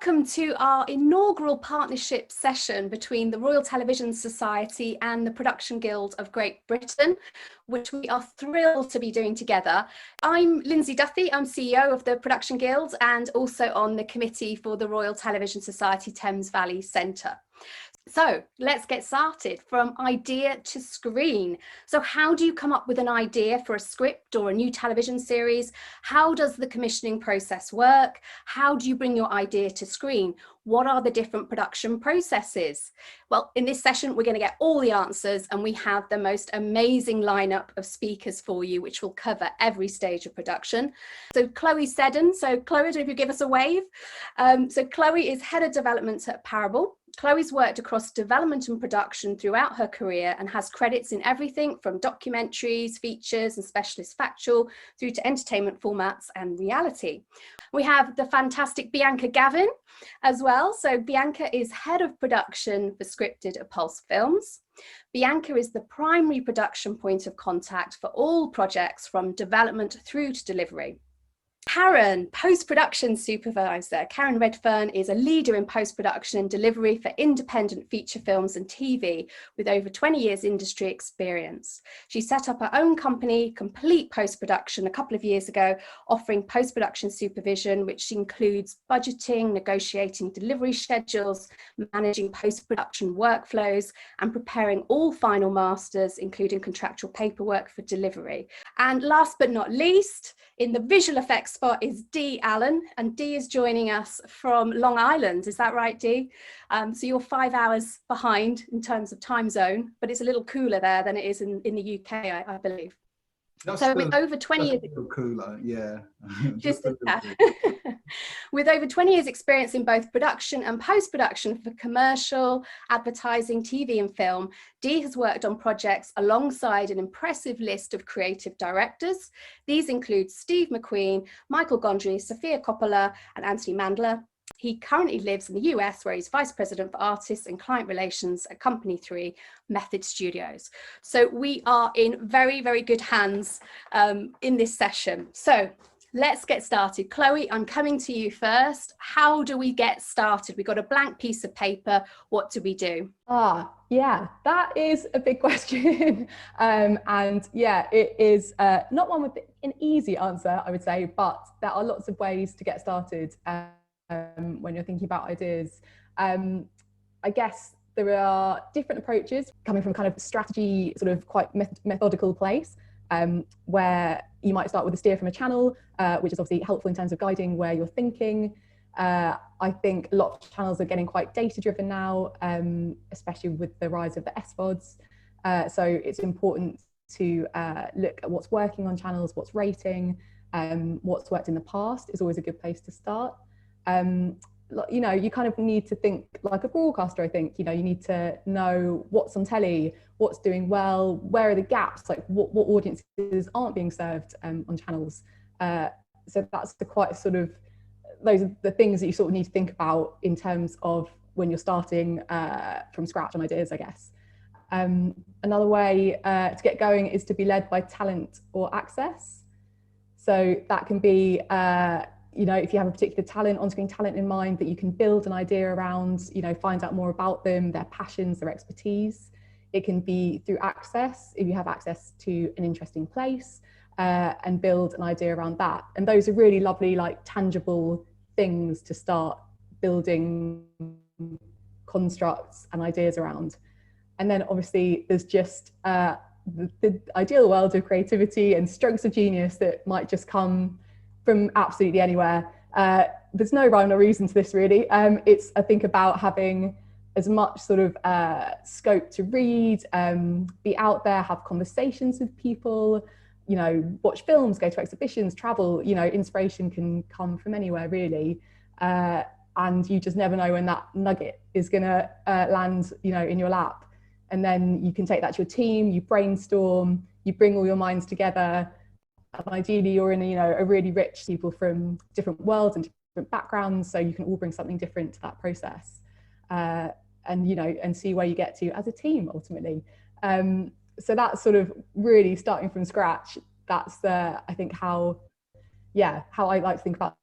welcome to our inaugural partnership session between the Royal Television Society and the Production Guild of Great Britain, which we are thrilled to be doing together. I'm Lyndsay Duthie, I'm CEO of the Production Guild and also on the committee for the Royal Television Society Thames Valley Centre. So let's get started from idea to screen. So how do you come up with an idea for a script or a new television series? How does the commissioning process work? How do you bring your idea to screen? What are the different production processes? Well, in this session, we're going to get all the answers, and we have the most amazing lineup of speakers for you, which will cover every stage of production. So Chloe Seddon. So Chloe, if you give us a wave. So Chloe is Head of Development at Parable. Chloe's worked across development and production throughout her career and has credits in everything from documentaries, features and specialist factual through to entertainment formats and reality. We have the fantastic Bianca Gavin as well. So Bianca is Head of Production for Scripted at Pulse Films. Bianca is the primary production point of contact for all projects from development through to delivery. Karen, Post-Production Supervisor. Karen Redfern is a leader in post-production and delivery for independent feature films and TV with over 20 years industry experience. She set up her own company, Complete Post-Production, a couple of years ago, offering post-production supervision, which includes budgeting, negotiating delivery schedules, managing post-production workflows, and preparing all final masters, including contractual paperwork for delivery. And last but not least, in the visual effects spot is Dee Allen, and Dee is joining us from Long Island. Is that right, Dee? So you're 5 hours behind in terms of time zone, but it's a little cooler there than it is in the UK, I believe. That's so with over 20 years, a little cooler, yeah. just with over 20 years experience in both production and post-production for commercial, advertising, TV and film, Dee has worked on projects alongside an impressive list of creative directors. These include Steve McQueen, Michael Gondry, Sofia Coppola and Anthony Mandler. He currently lives in the US, where he's Vice President for Artists and Client Relations at Company 3 Method Studios. So we are in very, very good hands in this session. So let's get started. Chloe, I'm coming to you first. How do we get started? We've got a blank piece of paper. What do we do? Yeah, that is a big question. And yeah, it is not one with an easy answer, I would say, but there are lots of ways to get started. When you're thinking about ideas, I guess there are different approaches coming from kind of strategy, sort of quite methodical place, where you might start with a steer from a channel, which is obviously helpful in terms of guiding where you're thinking. I think a lot of channels are getting quite data driven now, especially with the rise of the SVODs. So it's important to look at what's working on channels, what's rating, what's worked in the past is always a good place to start. You know, you kind of need to think like a broadcaster, I think. You know, you need to know what's on telly, what's doing well, where are the gaps, like what audiences aren't being served on channels. So that's the quite sort of, those are the things that you sort of need to think about in terms of when you're starting from scratch on ideas, I guess. Another way to get going is to be led by talent or access. So that can be you know, if you have a particular talent, on-screen talent in mind that you can build an idea around, you know, find out more about them, their passions, their expertise. It can be through access, if you have access to an interesting place, and build an idea around that. And those are really lovely, like tangible things to start building constructs and ideas around. And then obviously there's just the ideal world of creativity and strokes of genius that might just come from absolutely anywhere. There's no rhyme or reason to this, really. It's, I think, about having as much sort of scope to read, be out there, have conversations with people, you know, watch films, go to exhibitions, travel. You know, inspiration can come from anywhere, really. And you just never know when that nugget is gonna land, you know, in your lap. And then you can take that to your team, you brainstorm, you bring all your minds together. And ideally, you're in, you know, a really rich people from different worlds and different backgrounds, so you can all bring something different to that process, and you know, and see where you get to as a team ultimately. So that's sort of really starting from scratch. That's I think how I like to think about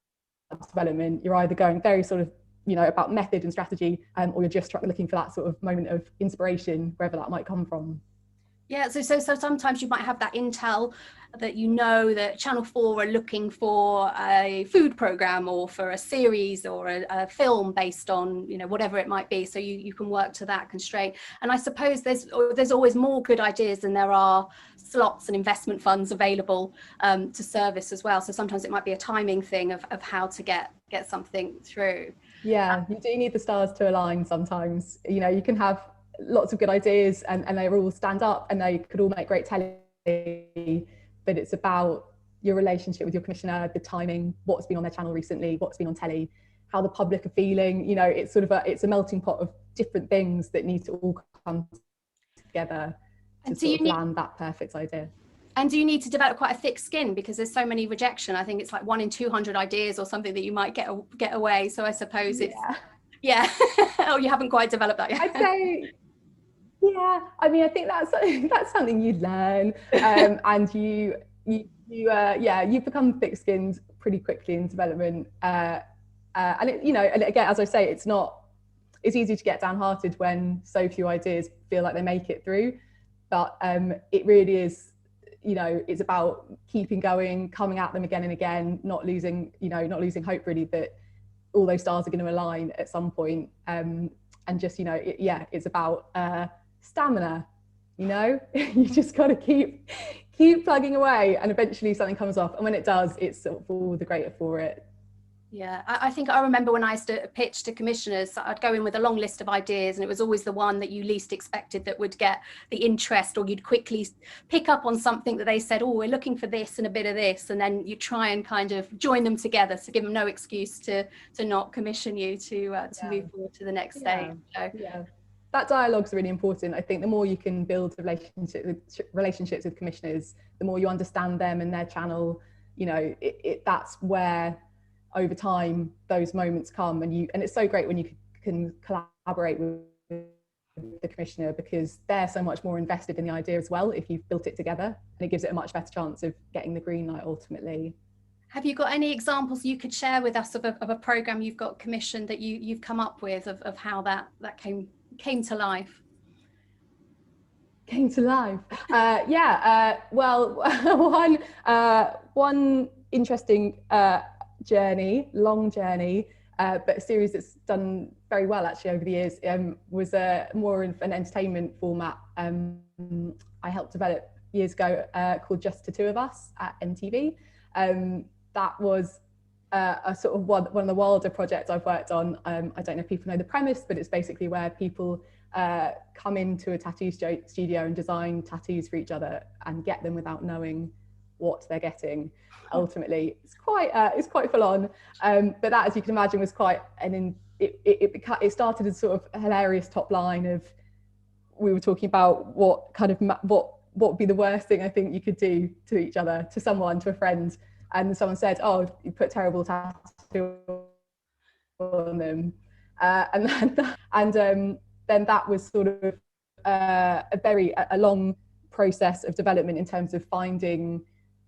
development. You're either going very sort of you know, about method and strategy, or you're just looking for that sort of moment of inspiration, wherever that might come from. Yeah, so sometimes you might have that intel that you know that Channel 4 are looking for a food program or for a series or a film based on, you know, whatever it might be. So you can work to that constraint. And I suppose there's always more good ideas than there are slots and investment funds available to service as well. So sometimes it might be a timing thing of how to get something through. Yeah, you do need the stars to align sometimes. You know, you can have lots of good ideas and they all stand up and they could all make great telly, but it's about your relationship with your commissioner, the timing, what's been on their channel recently, what's been on telly, how the public are feeling. You know, it's sort of it's a melting pot of different things that need to all come together to sort of land that perfect idea. And do you need to develop quite a thick skin because there's so many rejection? I think it's like 1 in 200 ideas or something that you might get away. So I suppose it's oh, you haven't quite developed that yet. I'd say, yeah. I mean, I think that's something you learn, and you become thick-skinned pretty quickly in development. And it, you know, and again, as I say, it's easy to get downhearted when so few ideas feel like they make it through, but it really is. You know, it's about keeping going, coming at them again and again, not losing hope really that all those stars are going to align at some point. And just, you know, it's about stamina. You know, you just got to keep plugging away, and eventually something comes off. And when it does, it's sort of all the greater for it. Yeah, I think I remember when I used to pitch to commissioners, I'd go in with a long list of ideas and it was always the one that you least expected that would get the interest, or you'd quickly pick up on something that they said, oh, we're looking for this and a bit of this, and then you try and kind of join them together to give them no excuse to not commission you to move forward to the next stage. So, yeah, that dialogue's really important. I think the more you can build relationships with commissioners, the more you understand them and their channel, you know, that's where over time those moments come, and it's so great when you can collaborate with the commissioner because they're so much more invested in the idea as well if you've built it together, and it gives it a much better chance of getting the green light ultimately. Have you got any examples you could share with us of a program you've got commissioned that you've come up with of how that came to life? Came to life. Well, one interesting long journey, but a series that's done very well actually over the years, was more of an entertainment format I helped develop years ago, called Just the Two of Us at MTV. That was a sort of one of the wilder projects I've worked on. I don't know if people know the premise, but it's basically where people come into a tattoo studio and design tattoos for each other and get them without knowing what they're getting. Ultimately, it's quite full on, but that, as you can imagine, was quite it started as sort of a hilarious top line of, we were talking about what would be the worst thing I think you could do to each other, to a friend, and someone said, oh, you put terrible tattoo on them, and then that was sort of a long process of development in terms of finding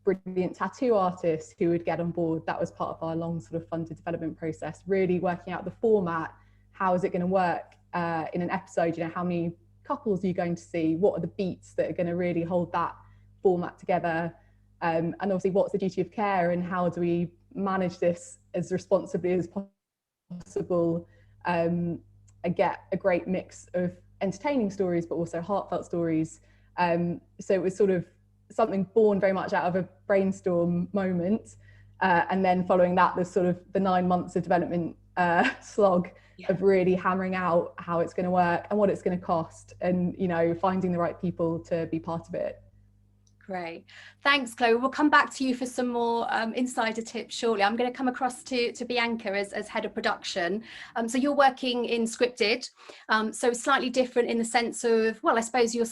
brilliant tattoo artists who would get on board. That was part of our long sort of funded development process, really working out the format. How is it going to work in an episode? You know, how many couples are you going to see? What are the beats that are going to really hold that format together? And obviously, what's the duty of care, and how do we manage this as responsibly as possible, and get a great mix of entertaining stories but also heartfelt stories. So it was sort of something born very much out of a brainstorm moment, and then following that there's sort of the 9 months of development slog of really hammering out how it's going to work and what it's going to cost, and, you know, finding the right people to be part of it. Great. Thanks, Chloe. We'll come back to you for some more insider tips shortly. I'm going to come across to Bianca as head of production. So you're working in scripted, so slightly different in the sense of, well, I suppose you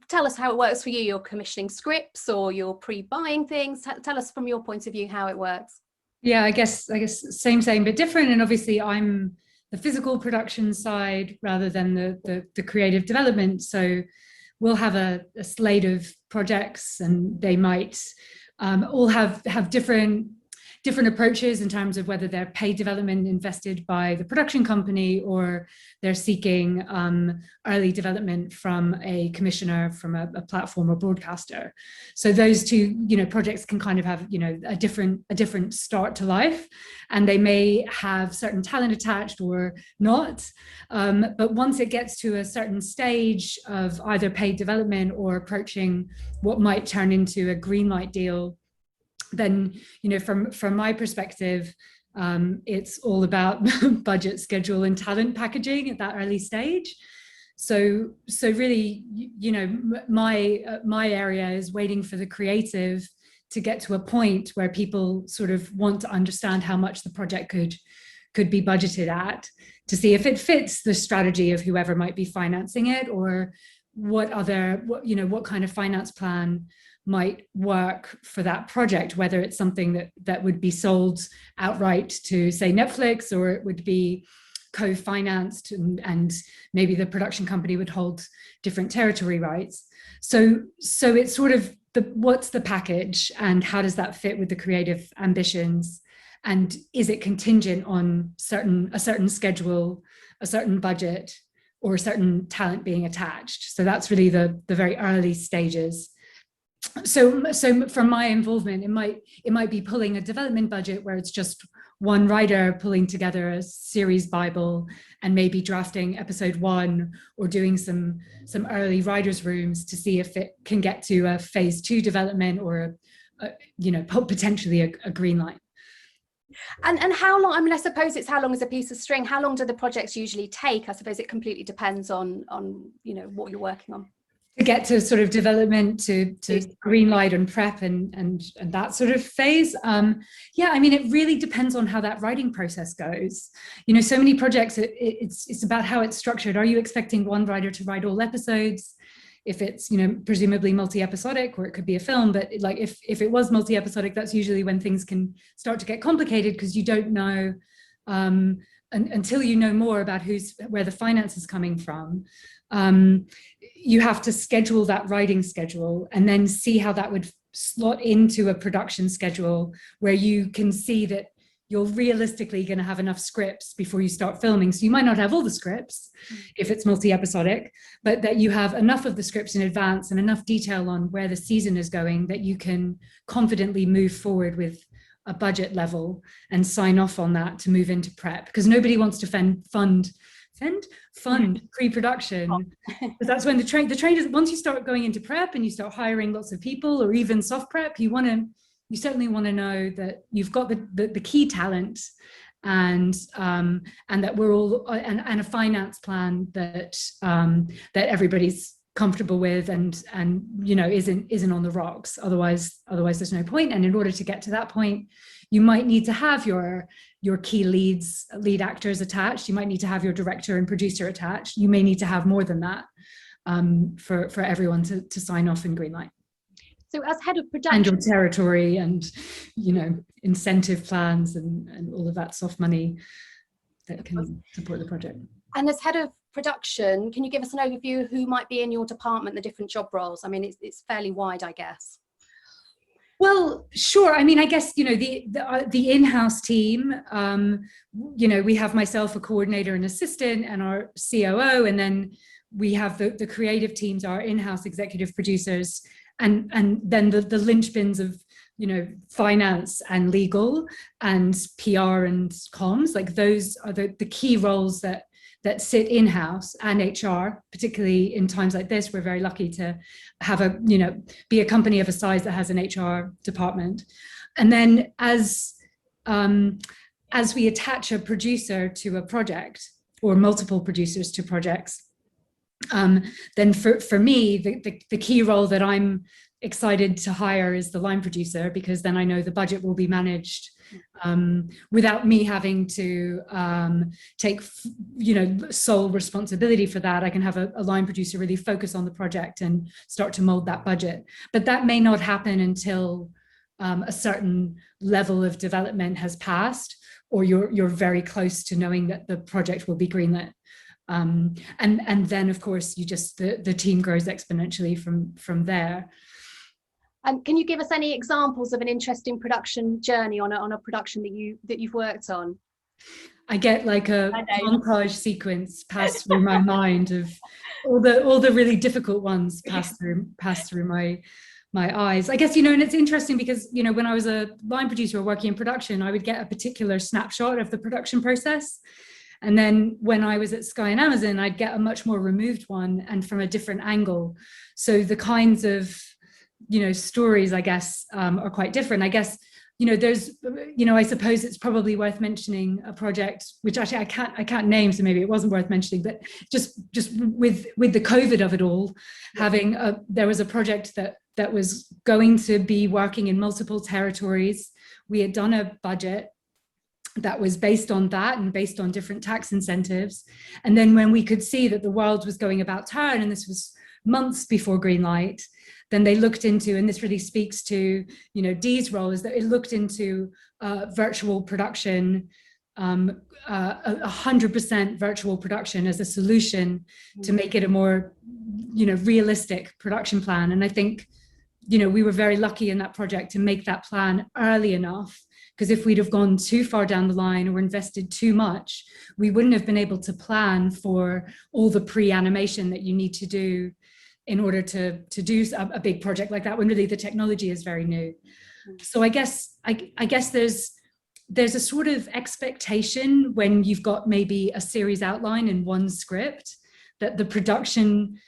tell us how it works for you. You're commissioning scripts or you're pre-buying things. Tell us from your point of view how it works. Yeah, I guess same but different. And obviously I'm the physical production side rather than the creative development. So we'll have a slate of projects, and they might all have different different approaches in terms of whether they're paid development invested by the production company, or they're seeking early development from a commissioner, from a platform or broadcaster. So those two, projects can kind of have, a different start to life, and they may have certain talent attached or not. But once it gets to a certain stage of either paid development or approaching what might turn into a green light deal, then, from my perspective, it's all about budget, schedule, and talent packaging at that early stage. So really, my area is waiting for the creative to get to a point where people sort of want to understand how much the project could be budgeted at, to see if it fits the strategy of whoever might be financing it, or what kind of finance plan might work for that project, whether it's something that would be sold outright to, say, Netflix, or it would be co-financed, and maybe the production company would hold different territory rights. So it's sort of what's the package, and how does that fit with the creative ambitions, and is it contingent on a certain schedule, a certain budget, or a certain talent being attached? So that's really the very early stages. So from my involvement, it might be pulling a development budget where it's just one writer pulling together a series Bible and maybe drafting episode 1, or doing some early writers' rooms to see if it can get to a phase 2 development, or potentially a green light. And how long, I mean, I suppose it's how long is a piece of string? How long do the projects usually take? I suppose it completely depends on what you're working on. To get to sort of development, to green light and prep and that sort of phase. Yeah, I mean, it really depends on how that writing process goes. So many projects, it's about how it's structured. Are you expecting one writer to write all episodes? If it's, presumably multi-episodic, or it could be a film, but like if it was multi-episodic, that's usually when things can start to get complicated, because you don't know until you know more about where the finance is coming from. You have to schedule that writing schedule, and then see how that would slot into a production schedule, where you can see that you're realistically going to have enough scripts before you start filming. So you might not have all the scripts if it's multi-episodic, but that you have enough of the scripts in advance and enough detail on where the season is going that you can confidently move forward with a budget level and sign off on that to move into prep. Because nobody wants to fund pre-production, because that's when the train is, once you start going into prep and you start hiring lots of people, or even soft prep, you certainly want to know that you've got the key talent, and that we're all, and a finance plan that everybody's comfortable with, and isn't on the rocks. Otherwise there's no point. And in order to get to that point, you might need to have your key lead actors attached. You might need to have your director and producer attached. You may need to have more than that for everyone to sign off in green light. So as head of production, and your territory, and incentive plans, and all of that soft money that can support the project. And as head of production, can you give us an overview of who might be in your department, the different job roles? I mean, it's fairly wide, I guess. Well, sure. I mean, I guess, the in-house team, we have myself, a coordinator and assistant, and our COO, and then we have the creative teams, our in-house executive producers, and then the linchpins of, finance and legal and PR and comms. Like, those are the key roles that sit in-house, and HR, particularly in times like this. We're very lucky to have be a company of a size that has an HR department. And then as we attach a producer to a project, or multiple producers to projects, then for me, the key role that I'm excited to hire is the line producer, because then I know the budget will be managed without me having to take sole responsibility for that. I can have a line producer really focus on the project and start to mold that budget. But that may not happen until a certain level of development has passed, or you're very close to knowing that the project will be greenlit. And then, of course, the team grows exponentially from there. Can you give us any examples of an interesting production journey on a production that you've worked on? I get like a montage sequence passed through my mind of all the really difficult ones passed through my eyes. I guess, and it's interesting because, when I was a line producer or working in production, I would get a particular snapshot of the production process. And then when I was at Sky and Amazon, I'd get a much more removed one and from a different angle. So the kinds of, stories, I guess, are quite different. I guess, there's, I suppose it's probably worth mentioning a project, which actually I can't name, so maybe it wasn't worth mentioning, but just with the COVID of it all, there was a project that was going to be working in multiple territories. We had done a budget that was based on that and based on different tax incentives. And then when we could see that the world was going about turn, and this was months before green light, then they looked into, and this really speaks to, Dee's role, is that it looked into virtual production, 100% virtual production as a solution to make it a more, realistic production plan. And I think, we were very lucky in that project to make that plan early enough, because if we'd have gone too far down the line or invested too much, we wouldn't have been able to plan for all the pre-animation that you need to do in order to do a big project like that, when really the technology is very new. So I guess there's a sort of expectation when you've got maybe a series outline in one script, that the production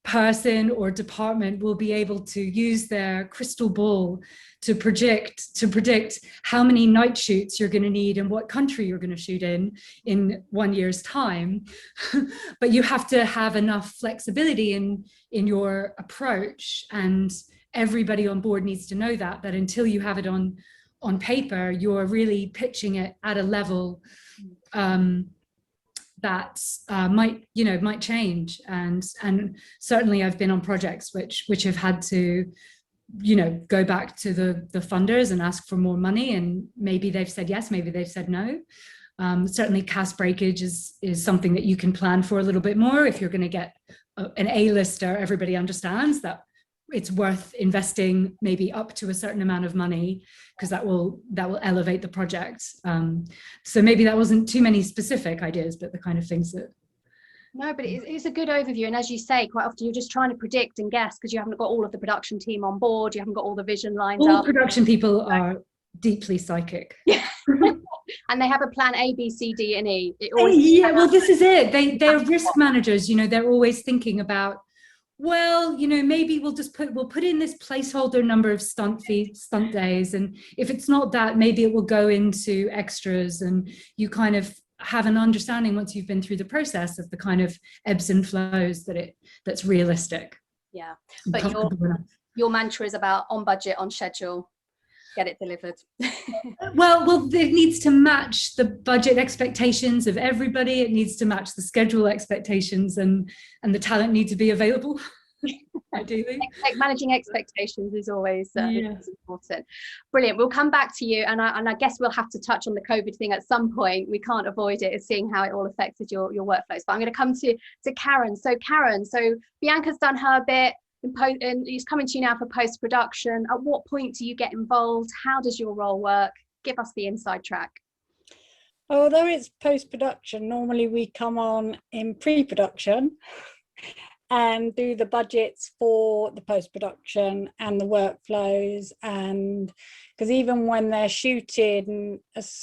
person or department will be able to use their crystal ball to predict how many night shoots you're going to need and what country you're going to shoot in 1 year's time. But you have to have enough flexibility in your approach, and everybody on board needs to know that until you have it on paper, you're really pitching it at a level that might change. And certainly I've been on projects which have had to go back to the funders and ask for more money, and maybe they've said yes, maybe they've said no. Certainly cast breakage is something that you can plan for a little bit more. If you're going to get an A-lister, everybody understands that it's worth investing maybe up to a certain amount of money, because that will elevate the project. So maybe that wasn't too many specific ideas, but the kind of things that. No, but it's a good overview. And as you say, quite often you're just trying to predict and guess because you haven't got all of the production team on board. You haven't got all the vision lines up. All production people are deeply psychic. And they have a plan A, B, C, D, and E. Well, this is it. They're risk managers. They're always thinking about, well, maybe we'll put in this placeholder number of stunt days. And if it's not that, maybe it will go into extras. And you kind of have an understanding once you've been through the process of the kind of ebbs and flows that's realistic. Yeah, but your mantra is about on budget, on schedule, get it delivered. well, it needs to match the budget expectations of everybody. It needs to match the schedule expectations, and the talent need to be available. Ideally, managing expectations is always important. Brilliant. We'll come back to you, and I guess we'll have to touch on the COVID thing at some point. We can't avoid it, seeing how it all affected your workflows. But I'm going to come to Karen. So Karen, Bianca's done her bit, and he's coming to you now for post-production. At what point do you get involved? How does your role work? Give us the inside track. Although it's post-production, normally we come on in pre-production and do the budgets for the post-production and the workflows, and because even when they're shooting,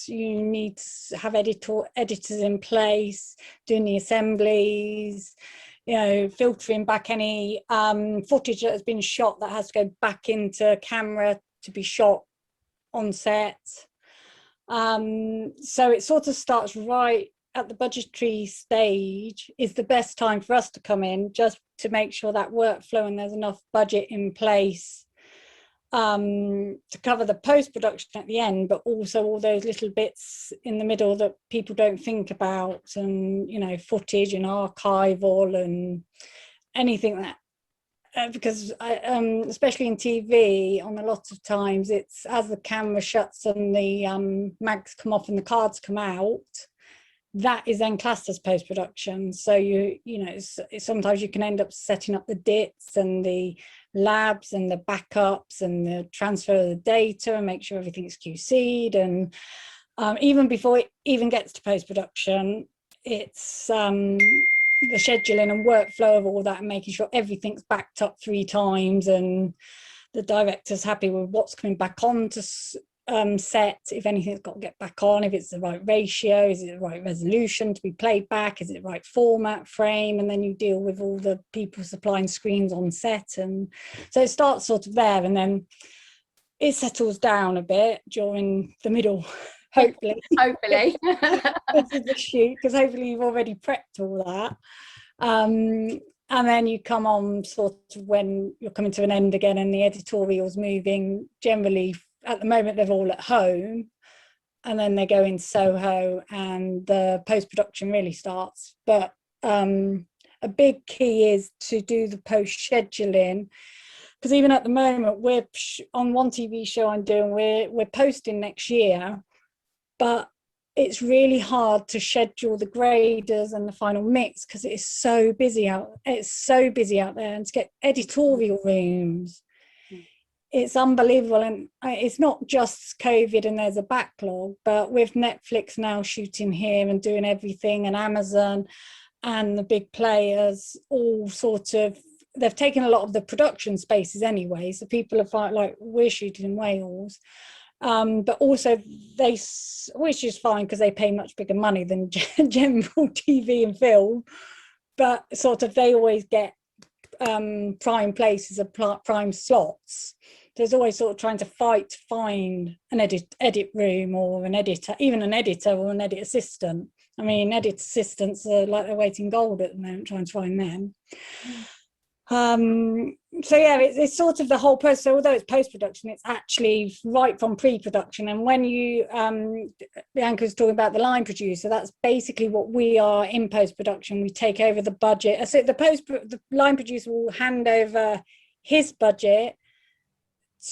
you need to have editors in place, doing the assemblies, filtering back any footage that has been shot that has to go back into camera to be shot on set. So it sort of starts right at the budgetary stage is the best time for us to come in, just to make sure that workflow and there's enough budget in place to cover the post-production at the end, but also all those little bits in the middle that people don't think about, and footage and archival and anything that because especially in TV, on a lot of times it's as the camera shuts and the mags come off and the cards come out, that is then classed as post-production. So you know, sometimes you can end up setting up the DITs and the labs and the backups and the transfer of the data and make sure everything's QC'd. And even before it even gets to post-production, it's the scheduling and workflow of all that and making sure everything's backed up 3 times and the director's happy with what's coming back on to set, if anything's got to get back on, if it's the right ratio, is it the right resolution to be played back, is it the right format, frame, and then you deal with all the people supplying screens on set. And so it starts sort of there, and then it settles down a bit during the middle, hopefully. Hopefully. The shoot, because hopefully you've already prepped all that. And then you come on sort of when you're coming to an end again and the editorial's moving. Generally, at the moment, they're all at home, and then they go in Soho and the post-production really starts. But a big key is to do the post-scheduling, because even at the moment, we're on one TV show I'm doing, we're posting next year, but it's really hard to schedule the graders and the final mix because it's so busy out. It's so busy out there, and to get editorial rooms, it's unbelievable. And it's not just COVID and there's a backlog, but with Netflix now shooting here and doing everything, and Amazon and the big players all sort of, they've taken a lot of the production spaces anyway. So people are like, we're shooting in Wales. But also which is fine because they pay much bigger money than general TV and film, but sort of they always get prime places of prime slots. There's always sort of trying to find an edit room or an editor, even an editor or an edit assistant. I mean, edit assistants are like they're waiting gold at the moment, trying to find them. So yeah, it's sort of the whole process. So although it's post-production, it's actually right from pre-production. And when you Bianca was talking about the line producer, that's basically what we are in post-production. We take over the budget. So the line producer will hand over his budget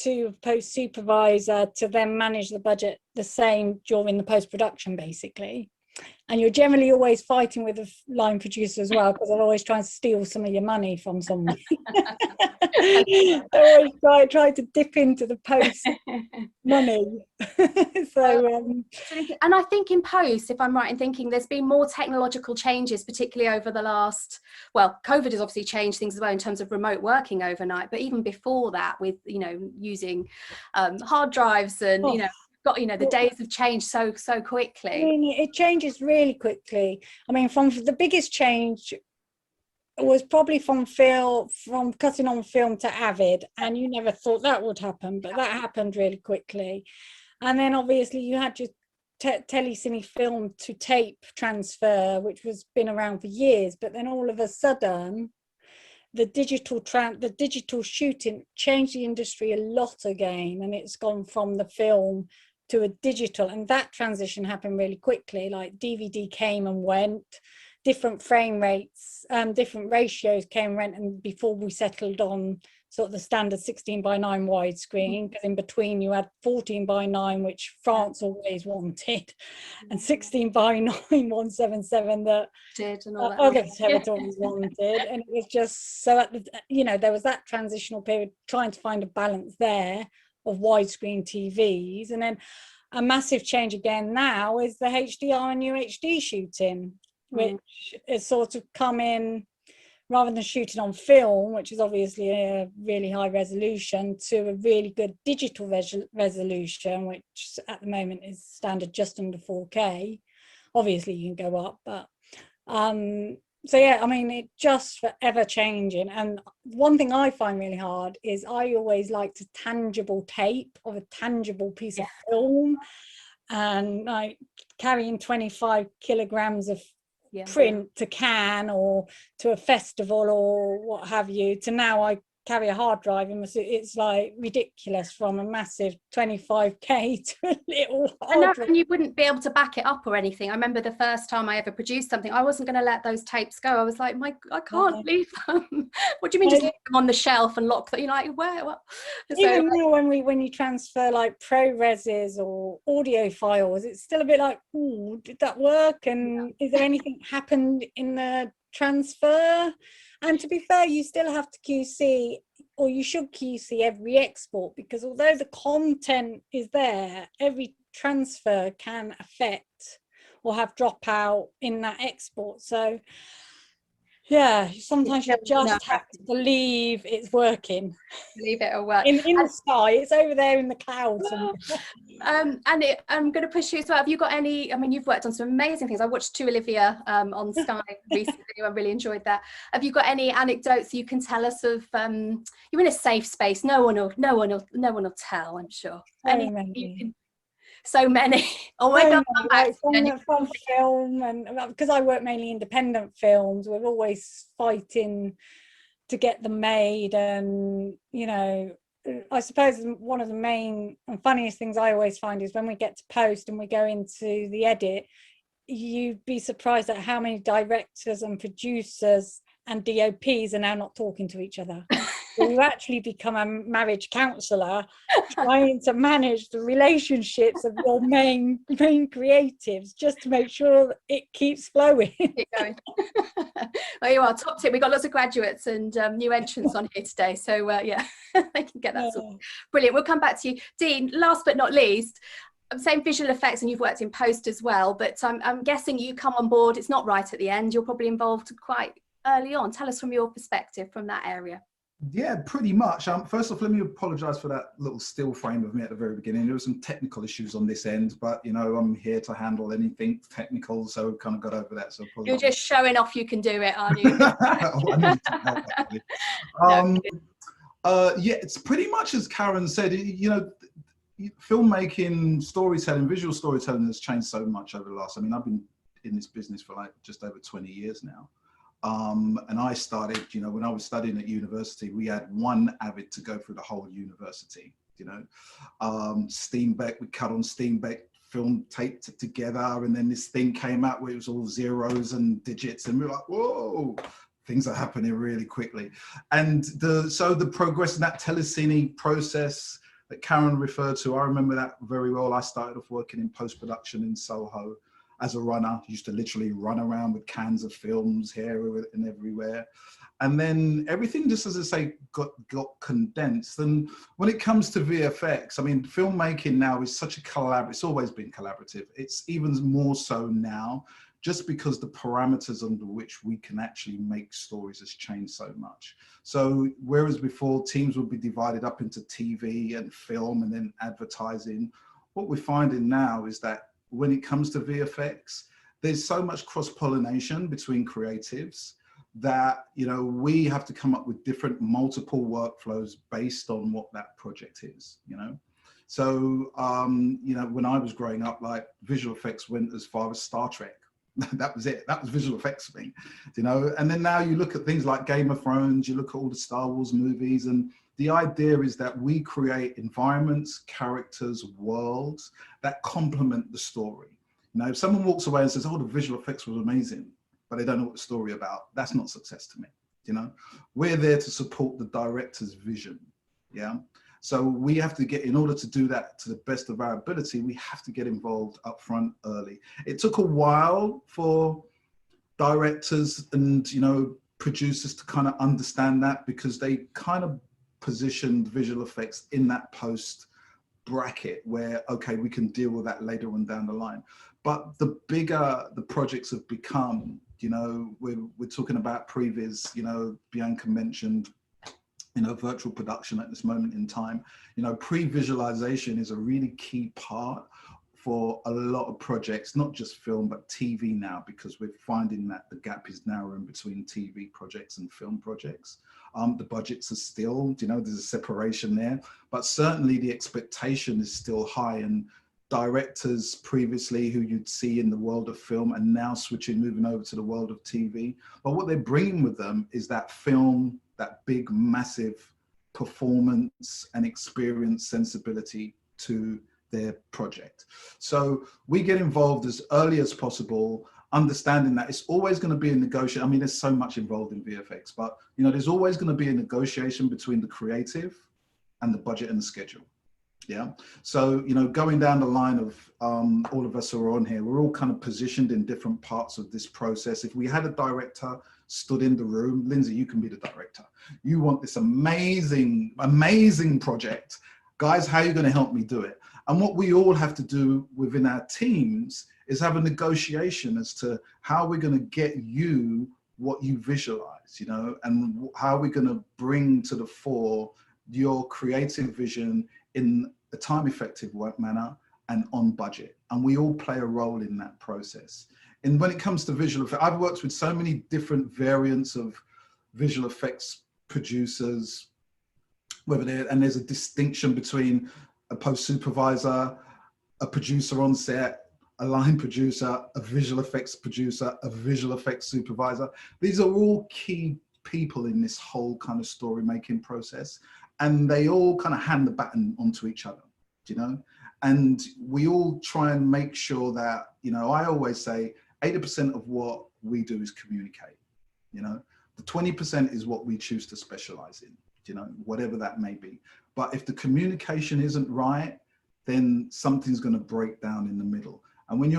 to post supervisor to then manage the budget the same during the post-production, basically. And you're generally always fighting with a line producer as well, because they're always trying to steal some of your money from someone. They always try to dip into the post money. And I think in post, if I'm right in thinking, there's been more technological changes, particularly over the last, well, COVID has obviously changed things as well in terms of remote working overnight, but even before that, with, you know, using hard drives and, you know, the days have changed so quickly. I mean, it changes really quickly. I mean, from the biggest change was probably from cutting on film to Avid, and you never thought that would happen, but that happened really quickly. And then obviously you had your telecine film to tape transfer, which was been around for years, but then all of a sudden the digital shooting changed the industry a lot again, and it's gone from the film to a digital, and that transition happened really quickly. Like DVD came and went, different frame rates, different ratios came and went, and before we settled on sort of the standard 16:9 widescreen, because in between you had 14:9, which France always wanted, and 16:9 177 that other territories wanted. And it was just so there was that transitional period trying to find a balance there of widescreen TVs. And then a massive change again now is the HDR and UHD shooting, which is sort of come in, rather than shooting on film, which is obviously a really high resolution, to a really good digital resolution, which at the moment is standard just under 4K. Obviously you can go up, but so yeah, I mean, it just forever changing. And one thing I find really hard is I always liked a tangible tape of a tangible piece of film, and like carrying 25 kilograms of print to Cannes or to a festival or what have you, to now I carry a hard drive, and it's like ridiculous, from a massive 25k to a little hard drive. And you wouldn't be able to back it up or anything. I remember the first time I ever produced something, I wasn't going to let those tapes go. I was like, I can't leave them What do you mean just leave them on the shelf and lock them? You're like, where? What? Even now when you transfer like ProReses or audio files, it's still a bit like, oh, did that work? And is there anything happened in the transfer? And to be fair, you still have to QC, or you should QC every export, because although the content is there, every transfer can affect or have dropout in that export. So yeah, sometimes you just have to believe it's working. Believe it or work. In the sky, it's over there in the clouds. And I'm going to push you as well. Have you got any? I mean, you've worked on some amazing things. I watched 2 Olivia on Sky recently. I really enjoyed that. Have you got any anecdotes you can tell us of? You're in a safe space. No one will tell, I'm sure. So many. Oh my God! From film, and because I work mainly independent films, we're always fighting to get them made. And you know, I suppose one of the main and funniest things I always find is when we get to post and we go into the edit, you'd be surprised at how many directors and producers and DOPs are now not talking to each other. So you actually become a marriage counsellor trying to manage the relationships of your main creatives just to make sure it keeps flowing. Keep going. Well, you are top tip. We've got lots of graduates and new entrants on here today, so yeah, they can get that sorted. Brilliant. We'll come back to you, Dean. Last but not least, I'm saying visual effects, and you've worked in post as well, but I'm guessing you come on board. It's not right at the end. You're probably involved quite early on. Tell us from your perspective from that area. Yeah, pretty much. First off, let me apologise for that little still frame of me at the very beginning. There were some technical issues on this end, but you know, I'm here to handle anything technical, so kind of got over that. So you're just showing off you can do it, aren't you? Yeah, it's pretty much as Karen said. You know, filmmaking, storytelling, visual storytelling has changed so much over the last. I mean, I've been in this business for like just over 20 years now. And I started, you know, when I was studying at university, we had one avid to go through the whole university, you know, Steenbeck, we cut on Steenbeck, film taped it together, and then this thing came out where it was all zeros and digits, and we were like, whoa, things are happening really quickly. And so the progress in that telecine process that Karen referred to, I remember that very well. I started off working in post-production in Soho as a runner. Used to literally run around with cans of films here and everywhere. And then everything, just as I say, got condensed. And when it comes to VFX, I mean, filmmaking now is such a it's always been collaborative. It's even more so now, just because the parameters under which we can actually make stories has changed so much. So whereas before teams would be divided up into TV and film and then advertising, what we're finding now is that when it comes to VFX, there's so much cross-pollination between creatives that, you know, we have to come up with different multiple workflows based on what that project is, you know. So, you know, when I was growing up, like visual effects went as far as Star Trek. That was it. That was visual effects for me, you know. And then now you look at things like Game of Thrones, you look at all the Star Wars movies, and the idea is that we create environments, characters, worlds that complement the story. Now, if someone walks away and says, oh, the visual effects was amazing, but they don't know what the story about, that's not success to me, you know? We're there to support the director's vision, yeah? So we have to get, in order to do that to the best of our ability, we have to get involved up front early. It took a while for directors and, you know, producers to kind of understand that, because they kind of positioned visual effects in that post bracket where, okay, we can deal with that later on down the line. But the bigger the projects have become, you know, we're talking about previs, you know, Bianca mentioned, you know, virtual production at this moment in time. You know, pre-visualization is a really key part for a lot of projects, not just film, but TV now, because we're finding that the gap is narrowing between TV projects and film projects. The budgets are still, you know, there's a separation there, but certainly the expectation is still high, and directors previously who you'd see in the world of film and now moving over to the world of TV. But what they're bringing with them is that film, that big, massive performance and experience sensibility to their project. So we get involved as early as possible. understanding that it's always going to be a negotiation. I mean, there's so much involved in VFX, but you know, there's always going to be a negotiation between the creative and the budget and the schedule. Yeah. So, you know, going down the line of all of us who are on here, we're all kind of positioned in different parts of this process. If we had a director stood in the room, Lyndsay, you can be the director. You want this amazing, amazing project. Guys, how are you going to help me do it? And what we all have to do within our teams is have a negotiation as to how we're going to get you what you visualize, you know, and how we're going to bring to the fore your creative vision in a time-effective manner and on budget. And we all play a role in that process. And when it comes to visual effects, I've worked with so many different variants of visual effects producers, and there's a distinction between a post supervisor, a producer on set, a line producer, a visual effects producer, a visual effects supervisor. These are all key people in this whole kind of story making process. And they all kind of hand the baton onto each other, you know? And we all try and make sure that, you know, I always say 80% of what we do is communicate, you know? The 20% is what we choose to specialize in, you know, whatever that may be. But if the communication isn't right, then something's going to break down in the middle. And when if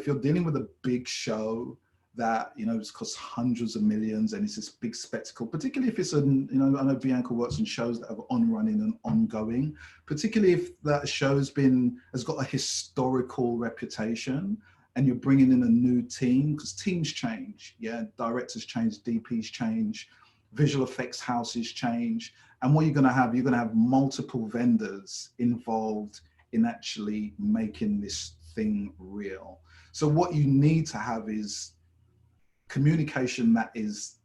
you're dealing with a big show that, you know, it's cost hundreds of millions and it's this big spectacle, particularly if it's you know, I know Bianca works on shows that are on running and ongoing, particularly if that show has got a historical reputation and you're bringing in a new team, because teams change, yeah, directors change, DPs change, visual effects houses change. And what you're going to have multiple vendors involved in actually making this thing real. So what you need to have is communication that is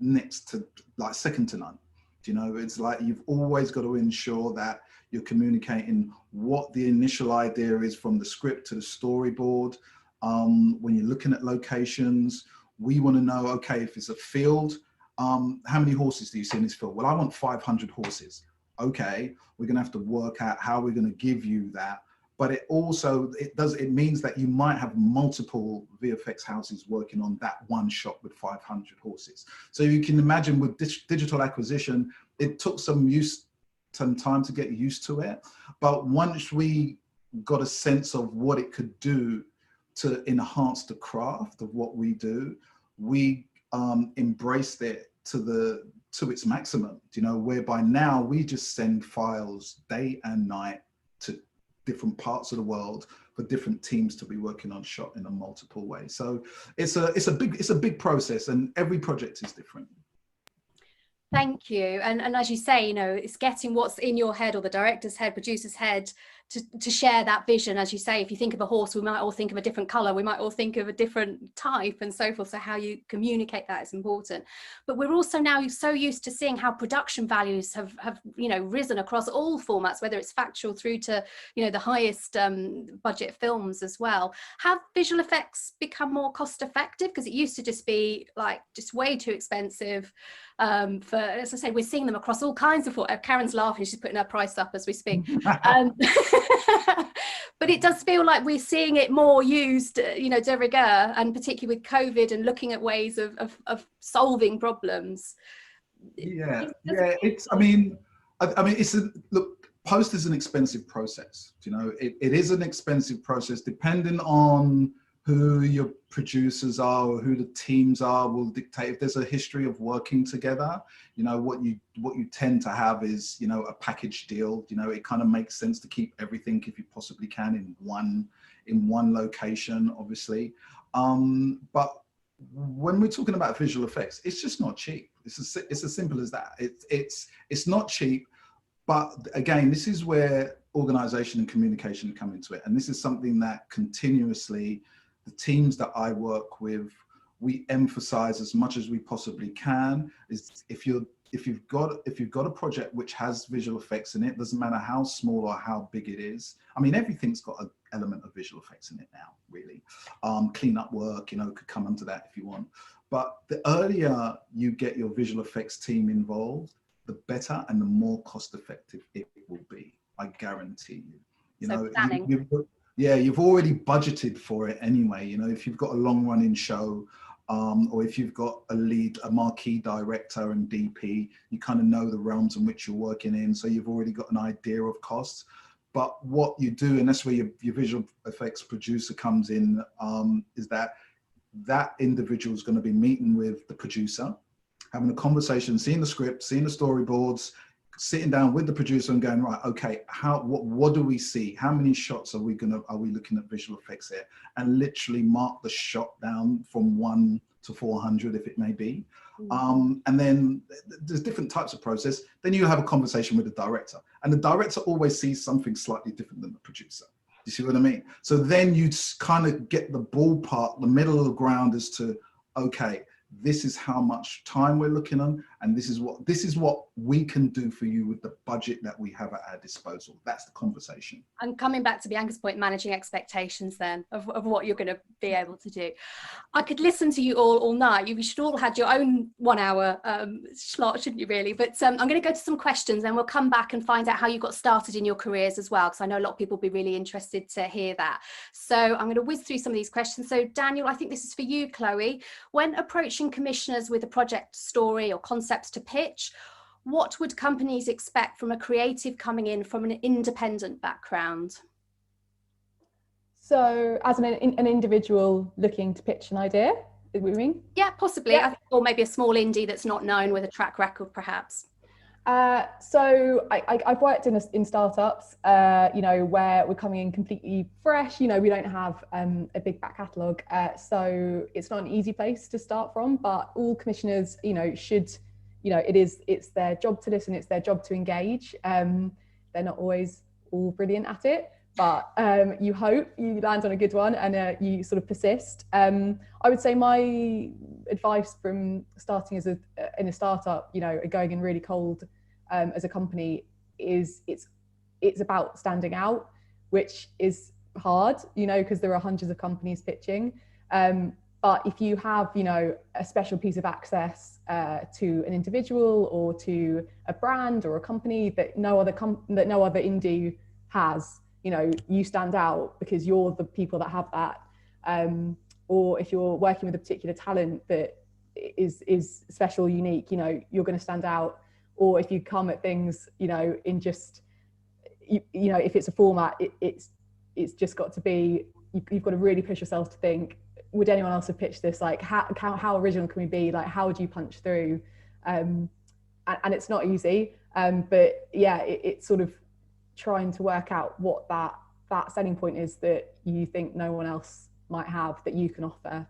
next to, like, second to none. You know, it's like you've always got to ensure that you're communicating what the initial idea is from the script to the storyboard. When you're looking at locations, we want to know, okay, if it's a field, how many horses do you see in this field? Well, I want 500 horses. Okay, we're going to have to work out how we're going to give you that. But it means that you might have multiple VFX houses working on that one shot with 500 horses. So you can imagine with digital acquisition, it took some time to get used to it. But once we got a sense of what it could do to enhance the craft of what we do, we embraced it to its maximum, you know, whereby now we just send files day and night to different parts of the world for different teams to be working on shot in a multiple way. So it's a big process, and every project is different. Thank you. And as you say, you know, it's getting what's in your head, or the director's head, producer's head, to share that vision. As you say, if you think of a horse, we might all think of a different color, we might all think of a different type and so forth. So how you communicate that is important. But we're also now so used to seeing how production values have you know, risen across all formats, whether it's factual through to, you know, the highest budget films as well. Have visual effects become more cost effective? Because it used to just be like just way too expensive. For, as I say, we're seeing them across all kinds of Karen's laughing, she's putting her price up as we speak. But it does feel like we're seeing it more used, you know, de rigueur, and particularly with COVID and looking at ways of solving problems. Yeah, I mean, look, post is an expensive process. You know, it is an expensive process. Depending on who your producers are or who the teams are will dictate. If there's a history of working together, you know, what you tend to have is, you know, a package deal. You know, it kind of makes sense to keep everything, if you possibly can, in one location, obviously. But when we're talking about visual effects, it's just not cheap. It's as simple as that. It's not cheap. But again, this is where organization and communication come into it. And this is something that continuously, the teams that I work with, we emphasize as much as we possibly can, is if you've got a project which has visual effects in it, doesn't matter how small or how big it is. I mean, everything's got an element of visual effects in it now, really. Cleanup work, you know, could come under that if you want. But the earlier you get your visual effects team involved, the better and the more cost effective it will be. I guarantee you. You so know, planning. Yeah, you've already budgeted for it anyway. You know, if you've got a long running show, or if you've got a marquee director and DP, you kind of know the realms in which you're working in. So you've already got an idea of costs. But what you do, and that's where your visual effects producer comes in, is that individual is going to be meeting with the producer, having a conversation, seeing the script, seeing the storyboards, sitting down with the producer and going, right, okay, what do we see? How many shots are we looking at visual effects here? And literally mark the shot down from 1 to 400, if it may be. And then there's different types of process. Then you have a conversation with the director, and the director always sees something slightly different than the producer. You see what I mean? So then you kind of get the ballpark, the middle of the ground as to, okay, this is how much time we're looking on, and this is what we can do for you with the budget that we have at our disposal. That's the conversation. And coming back to Bianca's point, managing expectations then of what you're going to be able to do. I could listen to you all night. You should all had your own 1 hour slot, shouldn't you really? But I'm going to go to some questions, and we'll come back and find out how you got started in your careers as well, because I know a lot of people will be really interested to hear that. So I'm going to whiz through some of these questions. So Daniel, I think this is for you, Chloe. When approaching commissioners with a project story or concepts to pitch, what would companies expect from a creative coming in from an independent background? So as an individual looking to pitch an idea, is what you mean? Yeah, possibly. Yeah. Or maybe a small indie that's not known with a track record, perhaps. So I've worked in startups, you know, where we're coming in completely fresh. You know, we don't have a big back catalogue, so it's not an easy place to start from. But all commissioners, you know, should, you know, it's their job to listen, it's their job to engage. They're not always all brilliant at it, but you hope you land on a good one and you sort of persist. I would say my advice from starting in a startup, you know, going in really cold as a company is it's about standing out, which is hard, you know, because there are hundreds of companies pitching. But if you have, you know, a special piece of access to an individual or to a brand or a company that no other indie has, you know, you stand out because you're the people that have that. Or if you're working with a particular talent that is special, unique, you know, you're going to stand out. Or if you come at things, you know, in just, you know, if it's a format, it's just got to be, you've got to really push yourself to think, would anyone else have pitched this? Like, how original can we be? Like, how would you punch through? And it's not easy, but yeah, it's sort of trying to work out what that selling point is that you think no one else might have that you can offer,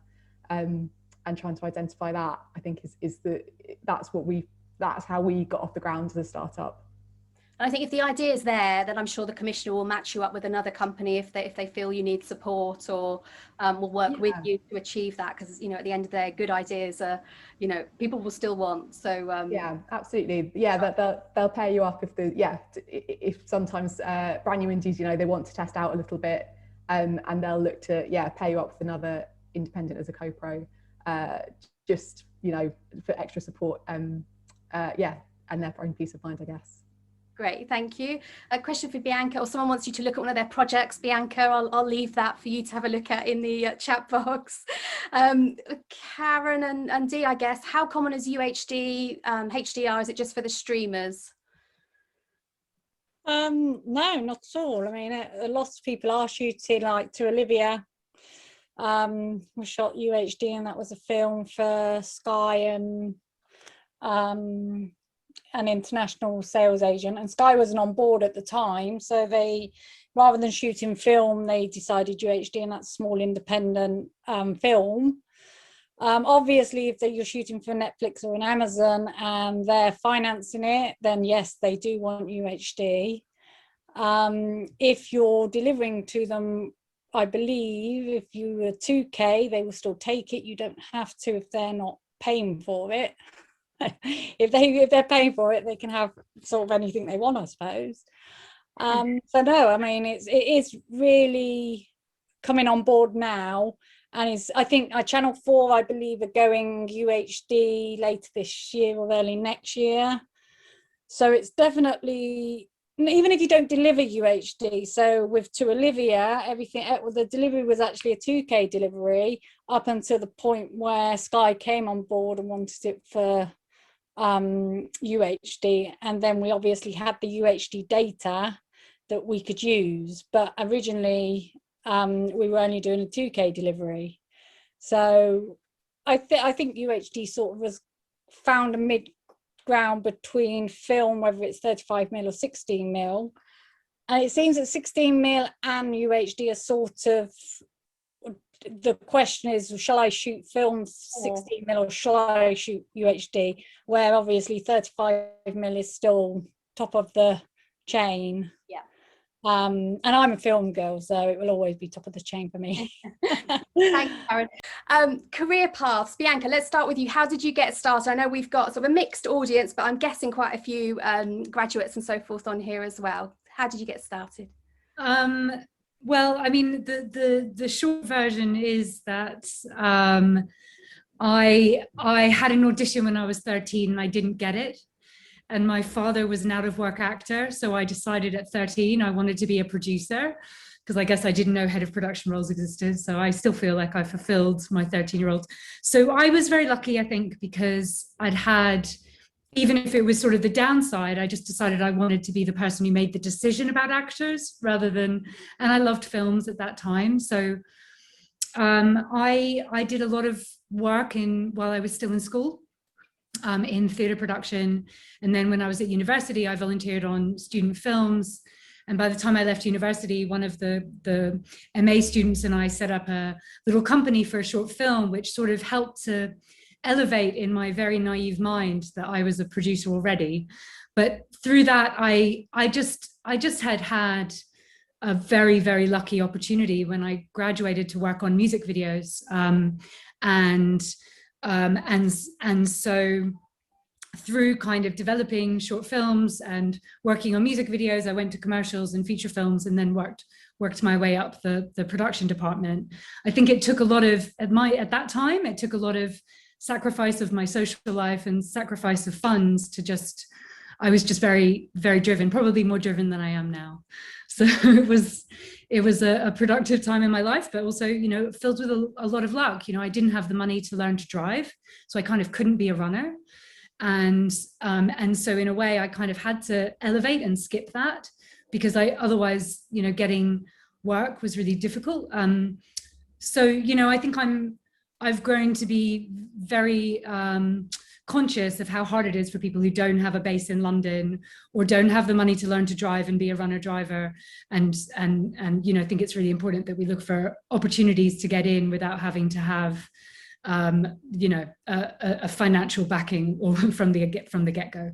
and trying to identify that, I think that's how we got off the ground as a startup. And I think if the idea is there, then I'm sure the commissioner will match you up with another company if they feel you need support, or will work with you to achieve that, because, you know, at the end of the day, good ideas are, you know, people will still want. So yeah, absolutely. Yeah, they'll pair you up if sometimes brand new indies, you know, they want to test out a little bit, and they'll look to pair you up with another independent as a co-pro, just, you know, for extra support, and their own peace of mind, I guess. Great, thank you. A question for Bianca, or someone wants you to look at one of their projects. Bianca, I'll leave that for you to have a look at in the chat box. Karen and Dee, I guess, how common is UHD, HDR? Is it just for the streamers? No, not at all. I mean, lots of people are shooting, like to Olivia. We shot UHD, and that was a film for Sky and an international sales agent, and Sky wasn't on board at the time, so they, rather than shooting film, they decided UHD, and that's small independent film. Obviously, if you're shooting for Netflix or an Amazon and they're financing it, then yes, they do want UHD. If you're delivering to them, I believe if you were 2K, they will still take it. You don't have to if they're not paying for it. if they're paying for it, they can have sort of anything they want, I suppose. So no, I mean, it is really coming on board now, and I think Channel 4, I believe, are going UHD later this year or early next year. So it's definitely even if you don't deliver UHD, so to Olivia, everything, the delivery was actually a 2K delivery up until the point where Sky came on board and wanted it for UHD, and then we obviously had the UHD data that we could use, but originally we were only doing a 2K delivery. So I think UHD sort of was found a mid-ground between film, whether it's 35mm or 16mm, and it seems that 16mm and UHD are sort of, the question is, shall I shoot film 16mm or shall I shoot UHD, where obviously 35mm is still top of the chain. Yeah. And I'm a film girl, so it will always be top of the chain for me. Thanks, Karen. Career paths. Bianca, let's start with you. How did you get started? I know we've got sort of a mixed audience, but I'm guessing quite a few graduates and so forth on here as well. How did you get started? Well, I mean, the short version is that I had an audition when I was 13 and I didn't get it. And my father was an out-of-work actor, so I decided at 13 I wanted to be a producer, because I guess I didn't know head of production roles existed. So I still feel like I fulfilled my 13-year-old. So I was very lucky, I think, because I'd had, even if it was sort of the downside, I just decided I wanted to be the person who made the decision about actors rather than, and I loved films at that time. So I did a lot of work while I was still in school. In theatre production, and then when I was at university I volunteered on student films, and by the time I left university, one of the MA students and I set up a little company for a short film, which sort of helped to elevate in my very naive mind that I was a producer already. But through that I just had a very, very lucky opportunity when I graduated to work on music videos, and so through kind of developing short films and working on music videos, I went to commercials and feature films, and then worked my way up the production department. I think it took a lot of, at that time, it took a lot of sacrifice of my social life and sacrifice of funds to just, I was just very, very driven, probably more driven than I am now. So it was a productive time in my life, but also, you know, filled with a lot of luck. You know, I didn't have the money to learn to drive, so I kind of couldn't be a runner. And so in a way I kind of had to elevate and skip that, because otherwise, you know, getting work was really difficult. So, you know, I think I've grown to be very conscious of how hard it is for people who don't have a base in London or don't have the money to learn to drive and be a runner driver, and you know, I think it's really important that we look for opportunities to get in without having to have you know, a financial backing or from the get-go.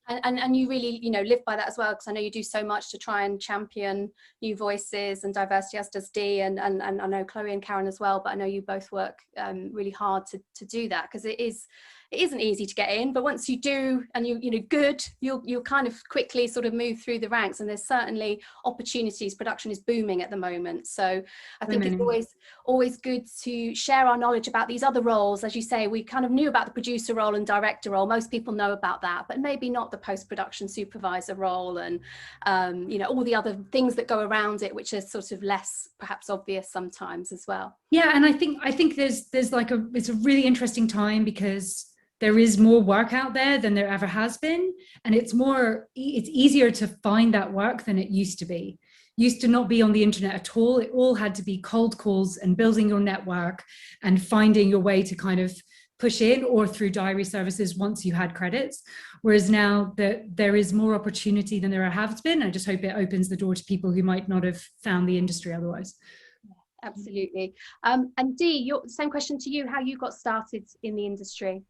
And you really, you know, live by that as well, because I know you do so much to try and champion new voices and diversity, as does Dee, and I know Chloe and Karen as well, but I know you both work really hard to do that, because it isn't easy to get in, but once you do and you know good, you'll kind of quickly sort of move through the ranks, and there's certainly opportunities. Production is booming at the moment, so I think it's always good to share our knowledge about these other roles. As you say, we kind of knew about the producer role and director role, most people know about that, but maybe not the post-production supervisor role, and you know, all the other things that go around it, which are sort of less perhaps obvious sometimes as well. Yeah, and I think there's like it's a really interesting time, because there is more work out there than there ever has been, and it's easier to find that work than it used to be. Used to not be on the internet at all. It all had to be cold calls and building your network and finding your way to kind of push in, or through diary services once you had credits. Whereas now there is more opportunity than there has been. I just hope it opens the door to people who might not have found the industry otherwise. Absolutely. And Dee, same question to you, how you got started in the industry.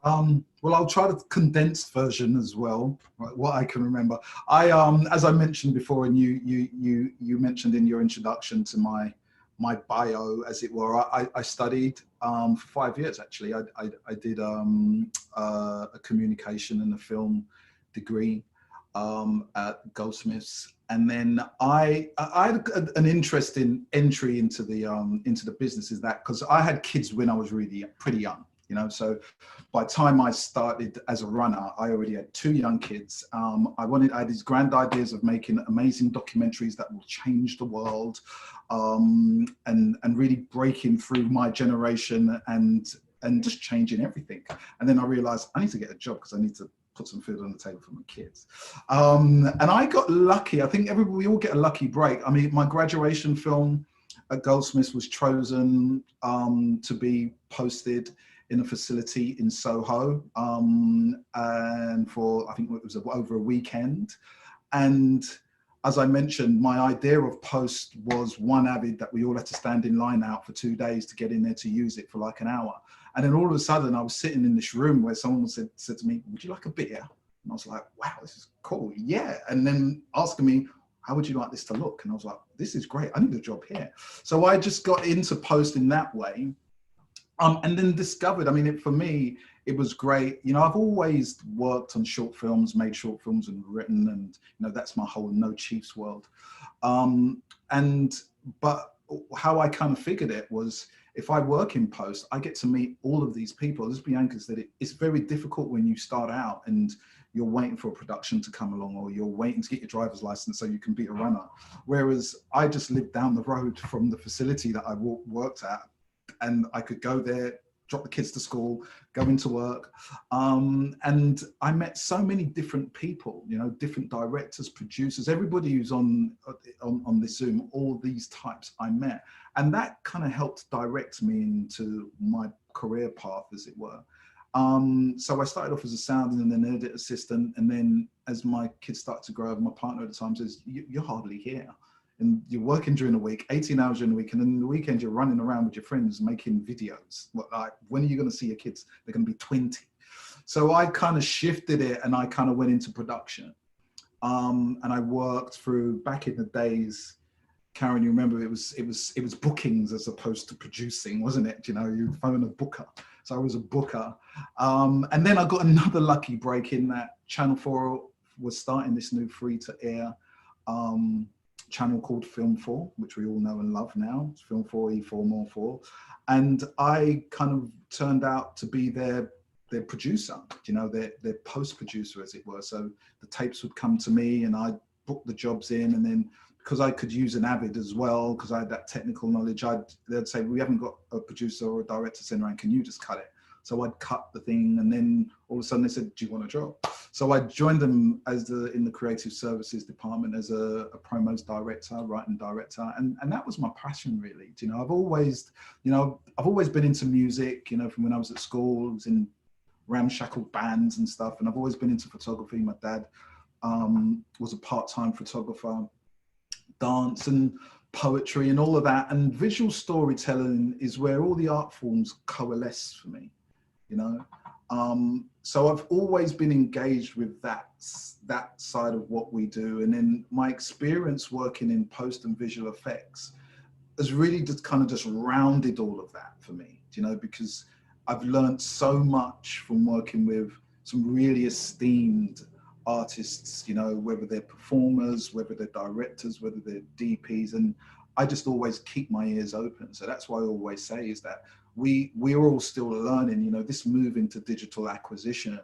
Well, I'll try the condensed version as well, what I can remember. As I mentioned before, and you mentioned in your introduction to my bio, as it were, I studied for 5 years actually. I did a communication and a film degree at Goldsmiths, and then I had an interest in entry into the business, is that because I had kids when I was really pretty young. you know. So by the time I started as a runner, I already had 2 young kids. I had these grand ideas of making amazing documentaries that will change the world, and really breaking through my generation and just changing everything. And then I realized I need to get a job because I need to put some food on the table for my kids. And I got lucky. I think we all get a lucky break. I mean, my graduation film at Goldsmiths was chosen to be posted in a facility in Soho, and for, I think it was over a weekend. And as I mentioned, my idea of post was one avid that we all had to stand in line out for 2 days to get in there to use it for like an hour. And then all of a sudden I was sitting in this room where someone said to me, would you like a beer? And I was like, wow, this is cool. Yeah. And then asking me, how would you like this to look? And I was like, this is great. I need a job here. So I just got into post in that way. And then discovered, I mean, for me, it was great. You know, I've always worked on short films, made short films and written, and, you know, that's my whole No Chiefs world. But how I kind of figured it was, if I work in post, I get to meet all of these people. As Bianca said, it's very difficult when you start out and you're waiting for a production to come along, or you're waiting to get your driver's license so you can be a runner. Whereas I just lived down the road from the facility that I worked at, and I could go there, drop the kids to school, go into work. And I met so many different people, you know, different directors, producers, everybody who's on this Zoom, all these types I met. And that kind of helped direct me into my career path, as it were. So I started off as a sound and then edit assistant. And then as my kids started to grow up, my partner at the time says, you're hardly here. And you're working during the week, 18 hours during the week, and then the weekend you're running around with your friends making videos. Like, when are you going to see your kids? They're going to be 20. So I kind of shifted it, and I kind of went into production. And I worked through, back in the days, Karen, you remember it was bookings as opposed to producing, wasn't it? You know, you phone a booker. So I was a booker. And then I got another lucky break in that Channel 4 was starting this new free to air channel called Film 4, which we all know and love now. It's Film 4, E4, More 4. And I kind of turned out to be their producer, you know, their post producer, as it were. So the tapes would come to me and I'd book the jobs in, and then because I could use an Avid as well, because I had that technical knowledge, they'd say, we haven't got a producer or a director sitting around, can you just cut it? So I'd cut the thing, and then all of a sudden they said, do you want a job? So I joined them in the creative services department as a promos director, writing director. And that was my passion, really. You know, I've always been into music, you know, from when I was at school. I was in ramshackle bands and stuff. And I've always been into photography. My dad was a part-time photographer, dance and poetry and all of that. And visual storytelling is where all the art forms coalesce for me, you know. So I've always been engaged with that side of what we do. And then my experience working in post and visual effects has really just kind of just rounded all of that for me, you know, because I've learned so much from working with some really esteemed artists, you know, whether they're performers, whether they're directors, whether they're DPs, and I just always keep my ears open. So that's why I always say is that we're all still learning, you know, this move into digital acquisition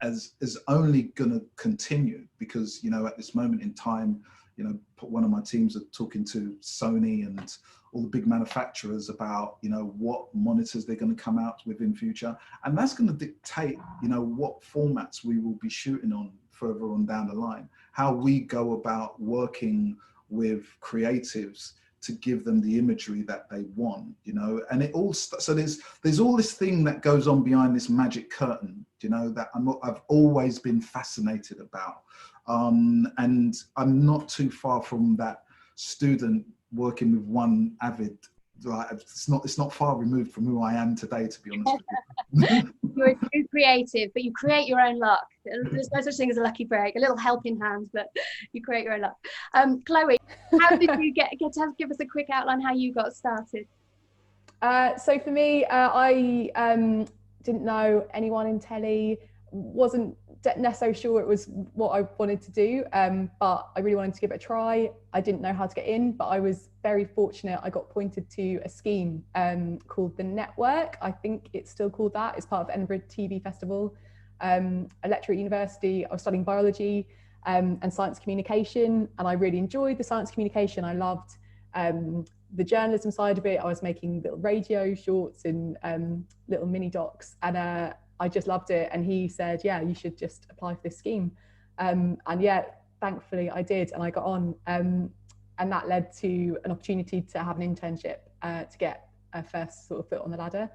is only going to continue, because, you know, at this moment in time, you know, one of my teams are talking to Sony and all the big manufacturers about, you know, what monitors they're going to come out with in future. And that's going to dictate, you know, what formats we will be shooting on further on down the line, how we go about working with creatives to give them the imagery that they want, you know. And it all, so there's all this thing that goes on behind this magic curtain, you know, that I've always been fascinated about. And I'm not too far from that student working with one Avid. Like, it's not far removed from who I am today, to be honest with you. You're too creative, but you create your own luck. There's no such thing as a lucky break, a little helping hand, but you create your own luck. Chloe, how did you get to give us a quick outline how you got started? So for me, I didn't know anyone in telly wasn't necessarily sure it was what I wanted to do, but I really wanted to give it a try. I didn't know how to get in, but I was very fortunate. I got pointed to a scheme called The Network. I think it's still called that. It's part of Edinburgh TV Festival. A lecturer at university. I was studying biology and science communication, and I really enjoyed the science communication. I loved the journalism side of it. I was making little radio shorts and little mini docs, and I just loved it. And he said, yeah, you should just apply for this scheme. And yeah, thankfully I did, and I got on. And that led to an opportunity to have an internship to get a first sort of foot on the ladder.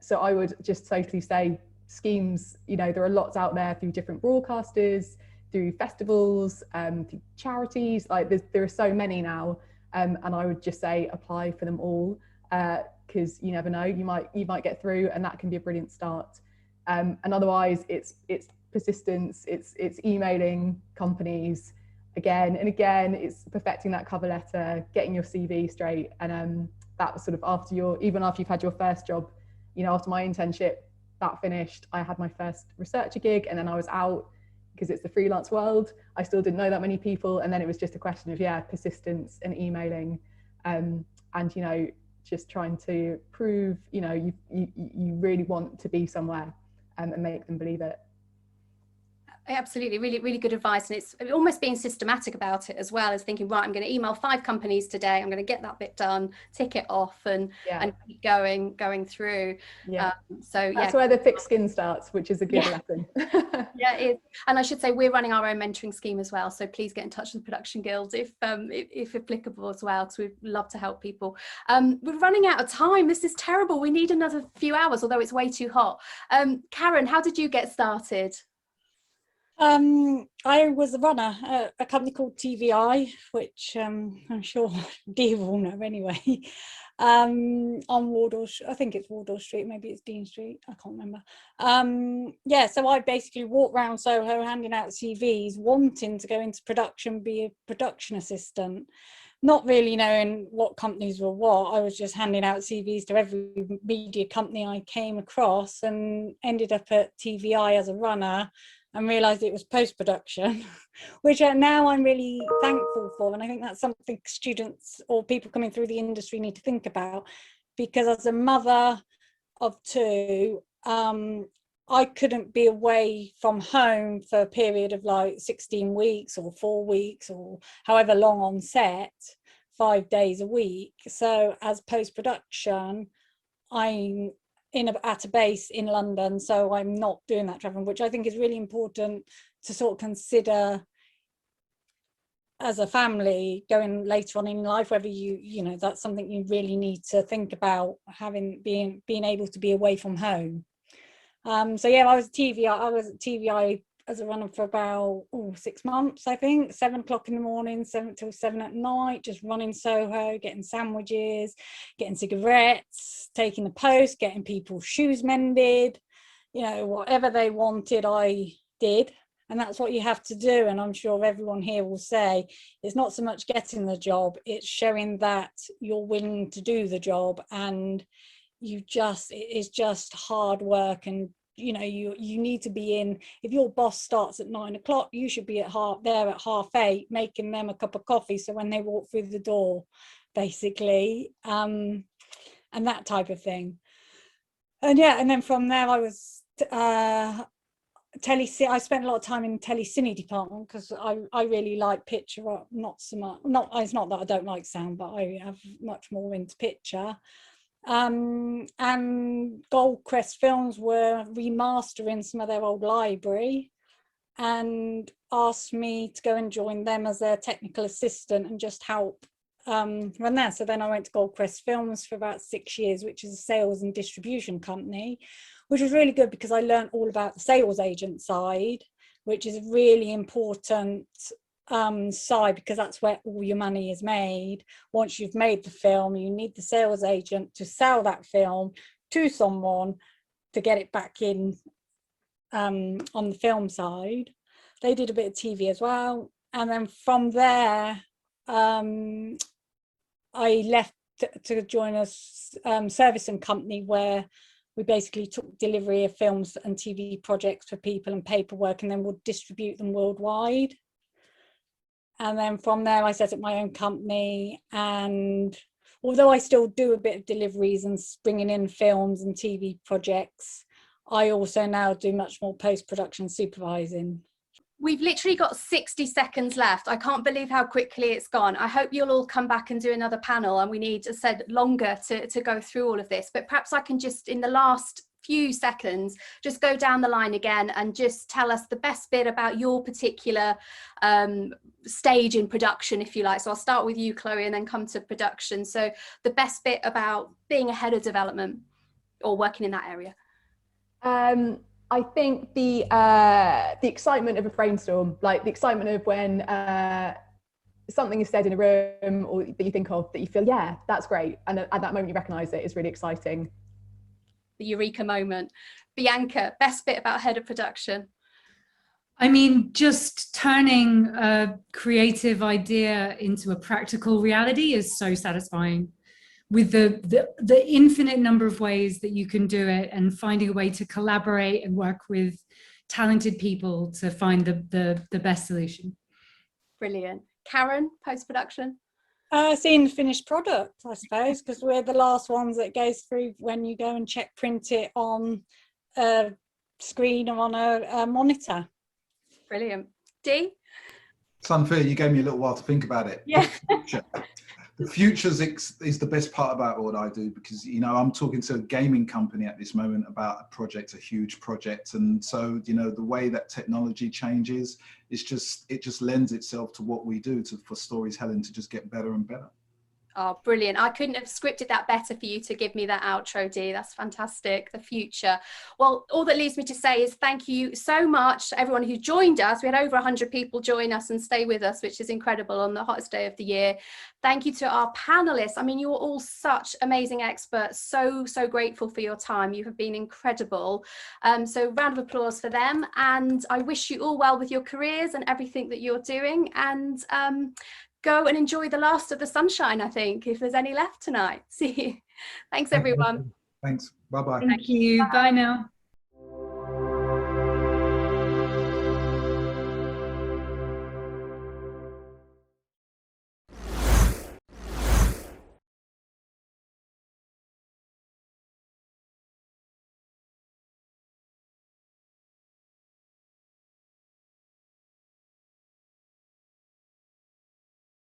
So I would just totally say schemes, you know, there are lots out there through different broadcasters, through festivals, through charities, like there are so many now. And I would just say apply for them all, because you never know, you might get through, and that can be a brilliant start. And otherwise it's persistence, it's emailing companies again and again, it's perfecting that cover letter, getting your CV straight. And that was sort of even after you've had your first job, you know, after my internship that finished, I had my first researcher gig, and then I was out, because it's the freelance world. I still didn't know that many people, and then it was just a question of persistence and emailing, and you know, just trying to prove, you know, you really want to be somewhere, and make them believe it. Absolutely, really, really good advice. And it's almost being systematic about it as well, as thinking, right, I'm going to email 5 companies today, I'm going to get that bit done, tick it off, and keep going through. So that's where the thick skin starts, which is a good lesson. Yeah, it is. And I should say we're running our own mentoring scheme as well, so please get in touch with the Production Guild if applicable as well, because we'd love to help people. We're running out of time. This is terrible. We need another few hours, although it's way too hot. Karen, how did you get started? I was a runner at a company called TVI, which I'm sure Dee will know anyway, on Wardour, I think it's Wardour Street, maybe it's Dean Street, I can't remember. So I basically walked around Soho handing out CVs, wanting to go into production, be a production assistant, not really knowing what companies were what. I was just handing out CVs to every media company I came across, and ended up at TVI as a runner, and realised it was post-production, which now I'm really thankful for. And I think that's something students or people coming through the industry need to think about, because as a mother of 2, I couldn't be away from home for a period of like 16 weeks or 4 weeks or however long on set, 5 days a week. So as post-production, I'm at a base in London, so I'm not doing that traveling, which I think is really important to sort of consider as a family going later on in life, whether you know, that's something you really need to think about, being able to be away from home. I was at TVI as a runner for about 6 months, I think. 7 o'clock in the morning, 7 till 7 at night, just running Soho, getting sandwiches, getting cigarettes, taking the post, getting people's shoes mended, you know, whatever they wanted, I did. And that's what you have to do. And I'm sure everyone here will say it's not so much getting the job, it's showing that you're willing to do the job, and it is just hard work. And you know, you need to be in. If your boss starts at 9 o'clock, you should be there at 8:30, making them a cup of coffee, so when they walk through the door, basically, and that type of thing. And then from there I was I spent a lot of time in telescene department, because I really like picture, not so much, it's not that I don't like sound, but I have much more into picture. And Goldcrest Films were remastering some of their old library and asked me to go and join them as their technical assistant and just help run there. So then I went to Goldcrest Films for about 6 years, which is a sales and distribution company, which was really good because I learned all about the sales agent side, which is a really important side, because that's where all your money is made. Once you've made the film, you need the sales agent to sell that film to someone to get it back in on the film side. They did a bit of TV as well, and then from there I left to join a servicing company where we basically took delivery of films and TV projects for people and paperwork, and then we'll distribute them worldwide. And then from there, I set up my own company. And although I still do a bit of deliveries and bringing in films and TV projects, I also now do much more post-production supervising. We've literally got 60 seconds left. I can't believe how quickly it's gone. I hope you'll all come back and do another panel, and we need, as I said, longer to go through all of this. But perhaps I can just, in the last few seconds, just go down the line again and just tell us the best bit about your particular stage in production, if you like. So I'll start with you, Chloe, and then come to production. So the best bit about being a head of development or working in that area. I think the excitement of a brainstorm, like the excitement of when something is said in a room or that you think of that you feel, yeah, that's great. And at that moment you recognise it is really exciting. The eureka moment. Bianca, best bit about head of production? I mean, just turning a creative idea into a practical reality is so satisfying. With the infinite number of ways that you can do it, and finding a way to collaborate and work with talented people to find the best solution. Brilliant. Karen, post-production? Seeing the finished product, I suppose, because we're the last ones that goes through when you go and check print it on a screen or on a monitor. Brilliant. Dee? It's unfair, you gave me a little while to think about it. Yeah. The future is the best part about what I do, because, you know, I'm talking to a gaming company at this moment about a project, a huge project. And so, you know, the way that technology changes, it just lends itself to what we do for storytelling to just get better and better. Oh, brilliant. I couldn't have scripted that better for you to give me that outro, Dee. That's fantastic. The future. Well, all that leaves me to say is thank you so much to everyone who joined us. We had over 100 people join us and stay with us, which is incredible on the hottest day of the year. Thank you to our panelists. I mean, you're all such amazing experts. So grateful for your time. You have been incredible. So round of applause for them. And I wish you all well with your careers and everything that you're doing. And go and enjoy the last of the sunshine, I think, if there's any left tonight. See you. Thanks, everyone. Thanks. Bye-bye. Thank you. Bye now.